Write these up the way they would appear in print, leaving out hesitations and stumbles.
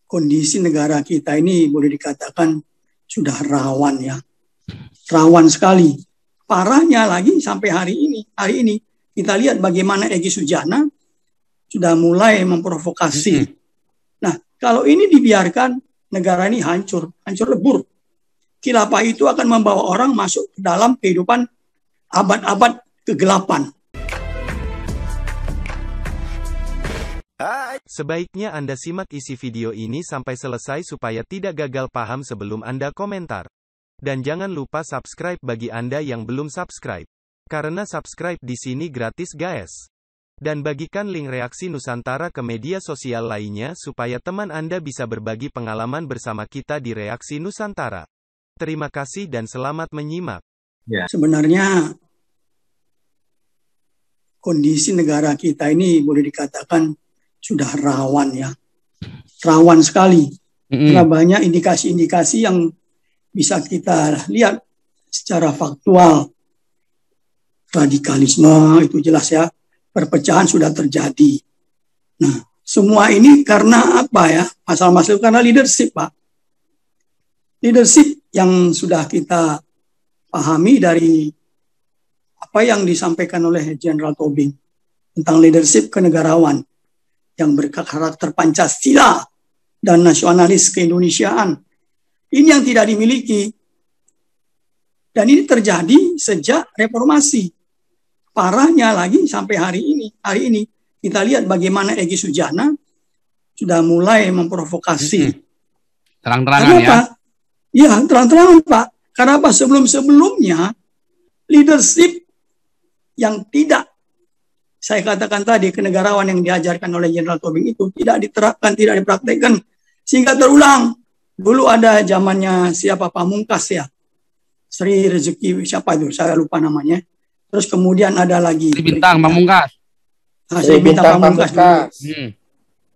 kondisi negara kita ini boleh dikatakan sudah rawan ya. Rawan sekali. Parahnya lagi sampai hari ini kita lihat bagaimana Egy Sujana sudah mulai memprovokasi. Nah, kalau ini dibiarkan, negara ini hancur lebur. Khilafah itu akan membawa orang masuk ke dalam kehidupan abad-abad kegelapan. Sebaiknya Anda simak isi video ini sampai selesai supaya tidak gagal paham sebelum Anda komentar. Dan jangan lupa subscribe bagi Anda yang belum subscribe. Karena subscribe di sini gratis guys. Dan bagikan link reaksi Nusantara ke media sosial lainnya supaya teman Anda bisa berbagi pengalaman bersama kita di Reaksi Nusantara. Terima kasih dan selamat menyimak. Ya. Sebenarnya kondisi negara kita ini boleh dikatakan sudah rawan ya. Rawan sekali. Karena banyak indikasi-indikasi yang bisa kita lihat secara faktual. Radikalisme itu jelas ya. Perpecahan sudah terjadi. Nah, semua ini karena apa ya? Masalah-masalah karena leadership, Pak. Leadership yang sudah kita pahami dari apa yang disampaikan oleh Jenderal Tobing tentang leadership kenegarawan yang berkarakter Pancasila dan nasionalis keindonesiaan. Ini yang tidak dimiliki. Dan ini terjadi sejak reformasi. Parahnya lagi sampai hari ini kita lihat bagaimana Egy Sujana sudah mulai memprovokasi. Terang-terangan ya? Ya, terang-terangan Pak. Karena apa? Sebelum-sebelumnya leadership yang tidak, saya katakan tadi, kenegarawan yang diajarkan oleh Jenderal Tobing itu tidak diterapkan, tidak dipraktekkan, sehingga terulang. Dulu ada zamannya siapa Pamungkas ya, Sri Rezeki siapa itu, saya lupa namanya. Terus kemudian ada lagi Sri Bintang Pamungkas. Sri Bintang Pamungkas.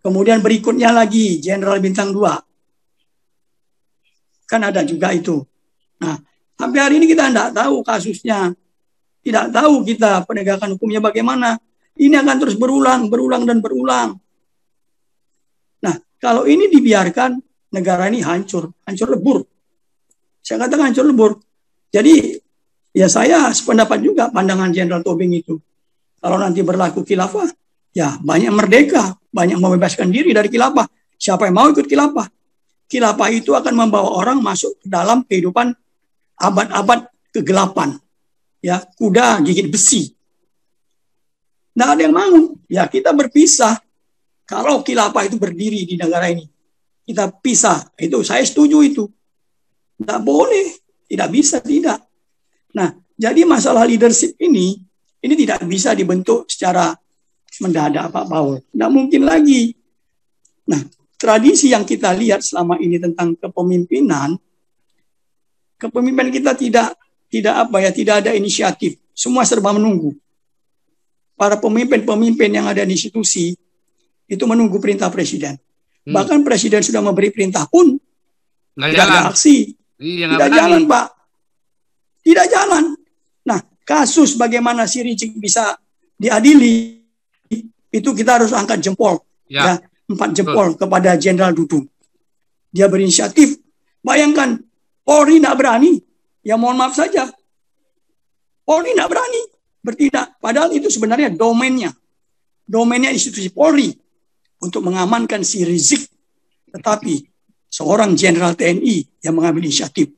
Kemudian berikutnya lagi Jenderal Bintang 2. Kan ada juga itu. Nah, sampai hari ini kita tidak tahu kasusnya. Tidak tahu kita penegakan hukumnya bagaimana. Ini akan terus berulang dan berulang. Nah, kalau ini dibiarkan, negara ini hancur lebur. Saya katakan hancur lebur. Jadi, ya saya sependapat juga pandangan Jenderal Tobing itu. Kalau nanti berlaku khilafah, ya banyak merdeka, banyak membebaskan diri dari khilafah. Siapa yang mau ikut khilafah? Khilafah itu akan membawa orang masuk ke dalam kehidupan abad-abad kegelapan. Ya, kuda gigit besi. Nggak ada yang mau. Ya, kita berpisah. Kalau khilafah itu berdiri di negara ini, kita pisah. Itu saya setuju itu. Nggak boleh. Tidak bisa, tidak. Nah, jadi masalah leadership ini tidak bisa dibentuk secara mendadak, Pak Paul. Tidak mungkin lagi. Nah, tradisi yang kita lihat selama ini tentang kepemimpinan kita tidak ada inisiatif. Semua serba menunggu. Para pemimpin yang ada di institusi itu menunggu perintah presiden. Bahkan presiden sudah memberi perintah pun tidak ada aksi. Tidak jalan, Pak. Tidak jalan. Nah, kasus bagaimana si Rizik bisa diadili, itu kita harus angkat jempol. Ya 4 jempol kepada Jenderal Dudung. Dia berinisiatif. Bayangkan, Polri tidak berani. Ya mohon maaf saja. Polri tidak berani bertindak. Padahal itu sebenarnya domainnya institusi Polri untuk mengamankan si Rizik. Tetapi seorang Jenderal TNI yang mengambil inisiatif.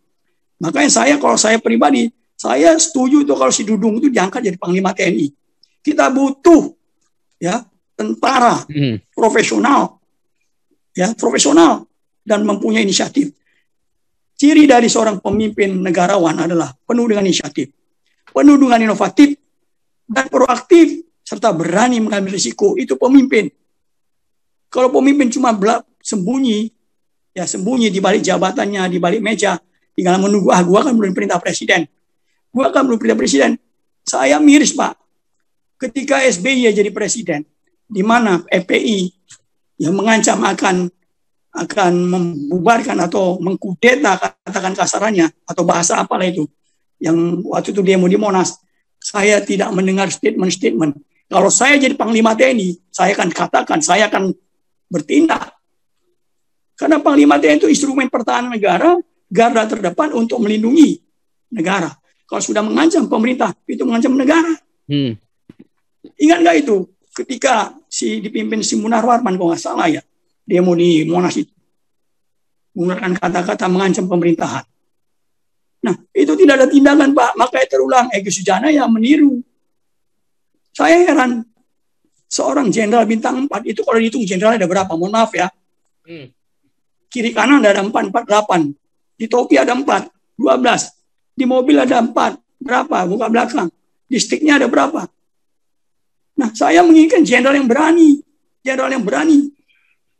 Makanya kalau saya pribadi, saya setuju itu kalau si Dudung itu diangkat jadi Panglima TNI. Kita butuh ya tentara profesional dan mempunyai inisiatif. Ciri dari seorang pemimpin negarawan adalah penuh dengan inisiatif, penuh dengan inovatif dan proaktif serta berani mengambil risiko. Itu pemimpin. Kalau pemimpin cuma sembunyi di balik jabatannya, di balik meja, tinggal menunggu, gua kan belum perintah presiden. Saya miris, Pak. Ketika SBY jadi presiden, di mana FPI yang mengancam akan membubarkan atau mengkudeta, katakan kasarannya, atau bahasa apalah itu, yang waktu itu demo di Monas, saya tidak mendengar statement. Kalau saya jadi Panglima TNI, saya akan katakan, saya akan bertindak. Karena Panglima TNI itu instrumen pertahanan negara, garda terdepan untuk melindungi negara. Kalau sudah mengancam pemerintah, itu mengancam negara. Ingat nggak itu? Ketika dipimpin si Munarman Warman, kalau nggak salah ya, demo di Monas itu. Menggunakan kata-kata mengancam pemerintahan. Nah, itu tidak ada tindakan, Pak. Makanya terulang, Egy Sujana yang meniru. Saya heran. Seorang jenderal bintang 4, itu kalau dihitung jenderal ada berapa? Mohon maaf ya. Kiri kanan ada 4, 8. Di topi ada 4, 12. Di mobil ada 4, berapa? Buka belakang. Di sticknya ada berapa? Nah, saya menginginkan jenderal yang berani. Jenderal yang berani.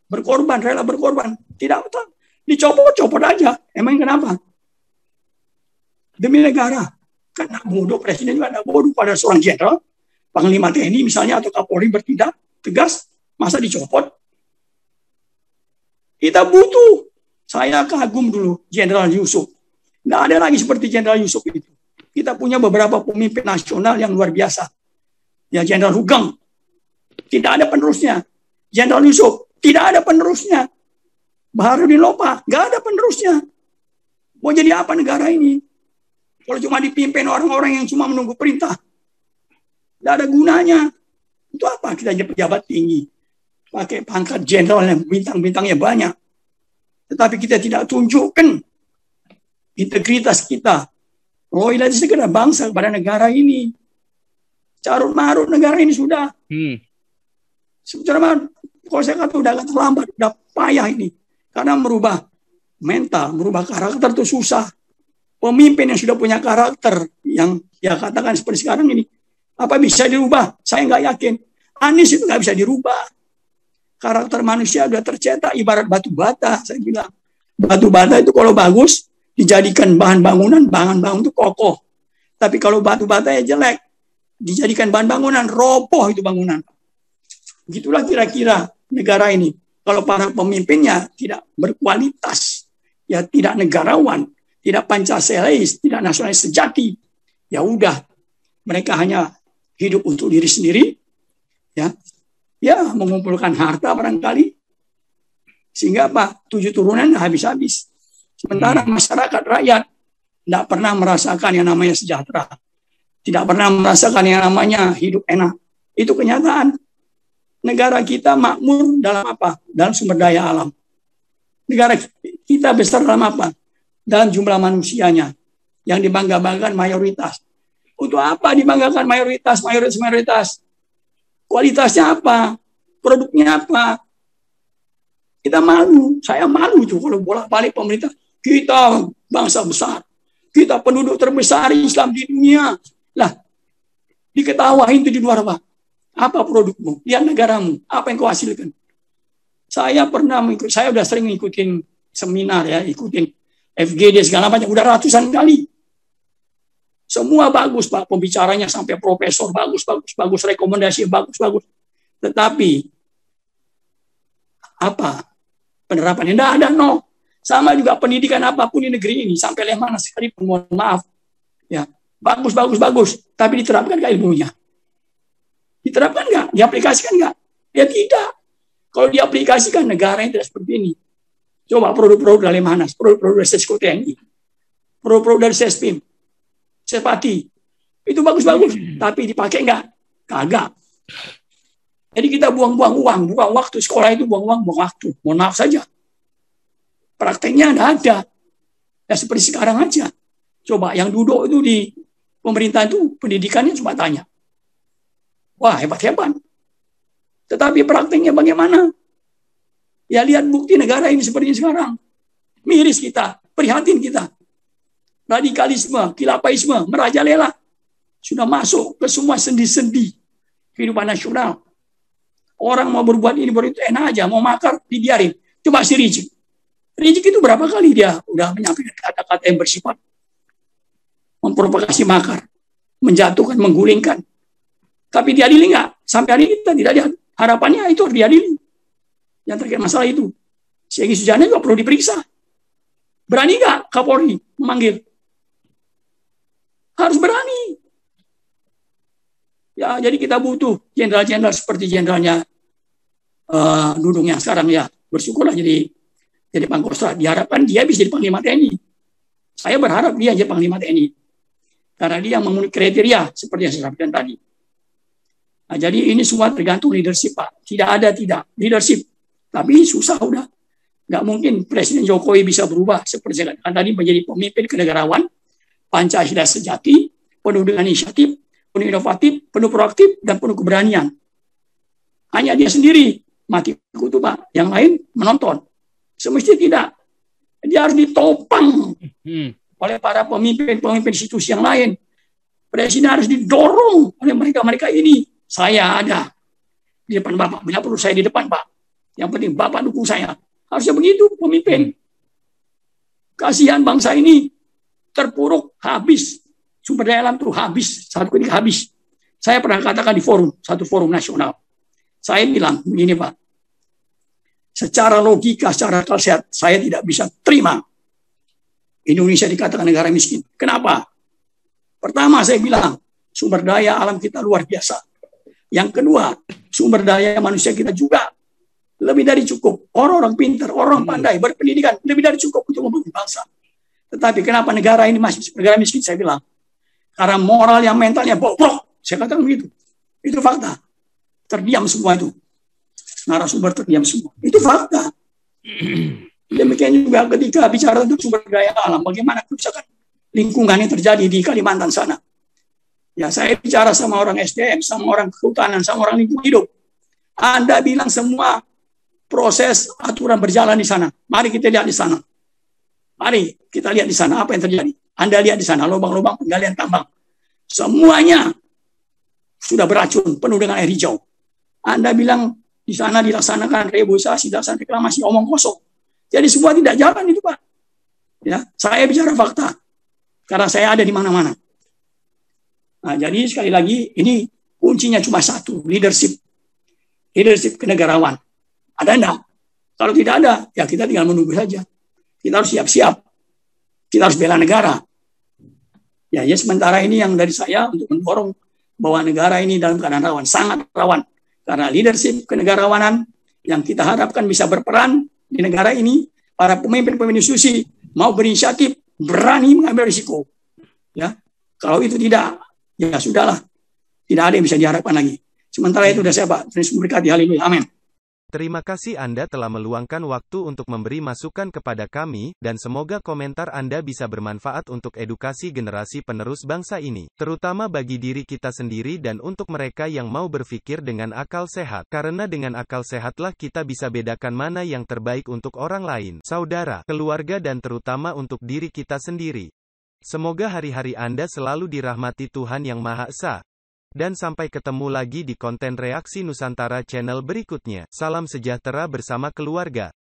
Berkorban, rela berkorban. Tidak betul. Dicopot-copot aja. Emang kenapa? Demi negara. Karena bodoh, presiden juga ada bodoh pada seorang jenderal. Panglima TNI misalnya atau Kapolri bertindak tegas. Masa dicopot? Kita butuh. Saya kagum dulu Jenderal Yusuf. Nggak ada lagi seperti Jenderal Yusuf itu. Kita punya beberapa pemimpin nasional yang luar biasa. Ya, Jenderal Hugeng. Tidak ada penerusnya. Jenderal Yusuf. Tidak ada penerusnya. Baharudin Lopa. Nggak ada penerusnya. Mau jadi apa negara ini? Kalau cuma dipimpin orang-orang yang cuma menunggu perintah. Nggak ada gunanya. Itu apa? Kita jadi pejabat tinggi. Pakai pangkat jenderal yang bintang-bintangnya banyak. Tetapi kita tidak tunjukkan integritas kita. Loyalitas kepada bangsa, kepada negara ini. Carut-marut negara ini sudah. Secara kalau saya kata udah terlambat, udah payah ini. Karena merubah mental, merubah karakter itu susah. Pemimpin yang sudah punya karakter, yang ya katakan seperti sekarang ini, apa bisa dirubah? Saya nggak yakin. Anies itu nggak bisa dirubah. Karakter manusia sudah tercetak ibarat batu bata, saya bilang. Batu bata itu kalau bagus, dijadikan bahan bangunan itu kokoh. Tapi kalau batu bata ya jelek, dijadikan bahan bangunan, roboh itu bangunan. Begitulah kira-kira negara ini. Kalau para pemimpinnya tidak berkualitas, ya tidak negarawan, tidak Pancasilais, tidak nasionalis sejati, ya udah, mereka hanya hidup untuk diri sendiri, ya mengumpulkan harta barangkali, sehingga apa? 7 turunan habis-habis. Sementara masyarakat rakyat tidak pernah merasakan yang namanya sejahtera, tidak pernah merasakan yang namanya hidup enak. Itu kenyataan. Negara kita makmur dalam apa? Dalam sumber daya alam. Negara kita besar dalam apa? Dalam jumlah manusianya. Yang dibangga-banggakan mayoritas. Untuk apa dibanggakan mayoritas? Kualitasnya apa? Produknya apa? Kita malu. Saya malu tuh kalau bolak-balik pemerintah. Kita bangsa besar. Kita penduduk terbesar Islam di dunia. Lah, diketawain itu di luar apa? Apa produkmu? Lihat negaramu. Apa yang kau hasilkan? Saya udah sering ngikutin seminar ya, ikutin FGD segala macam, udah ratusan kali. Semua bagus, Pak, pembicaranya sampai profesor bagus, rekomendasi bagus. Tetapi apa penerapannya? Tidak ada, no. Sama juga pendidikan apapun di negeri ini sampai lemah sekali, mohon maaf. Ya, bagus. Tapi diterapkan nggak ilmunya? Diterapkan nggak? Diaplikasikan nggak? Ya tidak. Kalau diaplikasikan negara yang tidak seperti ini. Coba produk-produk dari mana? Produk-produk dari Sesko TNI. Produk-produk dari Sespim. Sepati. Itu bagus-bagus. Tapi dipakai nggak? Kagak. Jadi kita buang-buang uang, buang waktu. Sekolah itu buang waktu. Mohon maaf saja. Prakteknya nggak ada. Ya seperti sekarang aja. Coba yang duduk itu di pemerintah itu pendidikannya cuma tanya. Wah, hebat-hebat. Tetapi praktiknya bagaimana? Ya lihat bukti negara ini seperti sekarang. Miris kita, prihatin kita. Radikalisme, khilafaisme, merajalela. Sudah masuk ke semua sendi-sendi kehidupan nasional. Orang mau berbuat ini, itu enak aja. Mau makar, dibiarin. Coba si Rizik. Rizik itu berapa kali dia udah menyampaikan kata-kata yang bersifat memprovokasi makar. Menjatuhkan, menggulingkan. Tapi diadili nggak? Sampai hari ini kita tidak lihat. Harapannya itu harus diadili. Yang terkait masalah itu. Si Egy Sujana juga perlu diperiksa. Berani nggak Kapolri memanggil? Harus berani. Ya, jadi kita butuh jenderal-jenderal seperti jenderalnya Dudung yang sekarang ya. Bersyukurlah jadi jadi Pangkostrat. Diharapkan dia bisa jadi Panglima TNI. Saya berharap dia jadi Panglima TNI. Karena dia memenuhi kriteria seperti yang saya sampaikan tadi. Nah, jadi ini semua tergantung leadership, Pak. Tidak ada leadership. Tapi susah udah. Nggak mungkin Presiden Jokowi bisa berubah seperti saya katakan tadi menjadi pemimpin kenegarawan, Pancasila sejati, penuh dengan inisiatif, penuh inovatif, penuh proaktif, dan penuh keberanian. Hanya dia sendiri mati kutu, Pak. Yang lain menonton. Semestinya tidak. Dia harus ditopang oleh para pemimpin institusi yang lain. Presiden harus didorong oleh mereka ini. Saya ada di depan Bapak. Bila perlu saya di depan, Pak. Yang penting Bapak dukung saya. Harusnya begitu pemimpin. Kasihan bangsa ini terpuruk, habis. Sumber daya alam itu habis. Satu ketika habis. Saya pernah katakan di satu forum nasional. Saya bilang, begini Pak. Secara logika, secara akal sehat, saya tidak bisa terima Indonesia dikatakan negara miskin. Kenapa? Pertama saya bilang, sumber daya alam kita luar biasa. Yang kedua, sumber daya manusia kita juga lebih dari cukup. Orang-orang pintar, orang pandai, berpendidikan, lebih dari cukup untuk membangun bangsa. Tetapi kenapa negara ini masih negara miskin? Saya bilang, karena moral yang mentalnya bobrok. Saya katakan begitu. Itu fakta. Terdiam semua itu. Narasumber terdiam semua. Itu fakta. Demikian juga ketika bicara tentang sumber daya alam, bagaimana kerusakan lingkungan yang terjadi di Kalimantan sana. Ya, saya bicara sama orang SDM, sama orang kehutanan, sama orang lingkungan hidup. Anda bilang semua proses aturan berjalan di sana. Mari kita lihat di sana. Mari kita lihat di sana apa yang terjadi. Anda lihat di sana lubang-lubang penggalian tambang. Semuanya sudah beracun, penuh dengan air hijau. Anda bilang di sana dilaksanakan reboisasi, dilaksanakan reklamasi, omong kosong. Jadi semua tidak jalan itu, Pak. Ya, saya bicara fakta. Karena saya ada di mana-mana. Nah, jadi sekali lagi ini kuncinya cuma satu, leadership. Leadership kenegarawan. Ada enggak? Kalau tidak ada, ya kita tinggal menunggu saja. Kita harus siap-siap. Kita harus bela negara. Ya, sementara ini yang dari saya untuk mendorong bahwa negara ini dalam keadaan rawan, sangat rawan. Karena leadership kenegarawanan yang kita harapkan bisa berperan di negara ini, para pemimpin-pemimpin institusi mau berinisiatif, berani mengambil risiko. Ya, kalau itu tidak, ya sudahlah. Tidak ada yang bisa diharapkan lagi. Sementara itu sudah saya, Pak. Terus memberkati, haleluya. Amin. Terima kasih Anda telah meluangkan waktu untuk memberi masukan kepada kami, dan semoga komentar Anda bisa bermanfaat untuk edukasi generasi penerus bangsa ini, terutama bagi diri kita sendiri dan untuk mereka yang mau berpikir dengan akal sehat. Karena dengan akal sehatlah kita bisa bedakan mana yang terbaik untuk orang lain, saudara, keluarga dan terutama untuk diri kita sendiri. Semoga hari-hari Anda selalu dirahmati Tuhan Yang Maha Esa. Dan sampai ketemu lagi di konten Reaksi Nusantara channel berikutnya. Salam sejahtera bersama keluarga.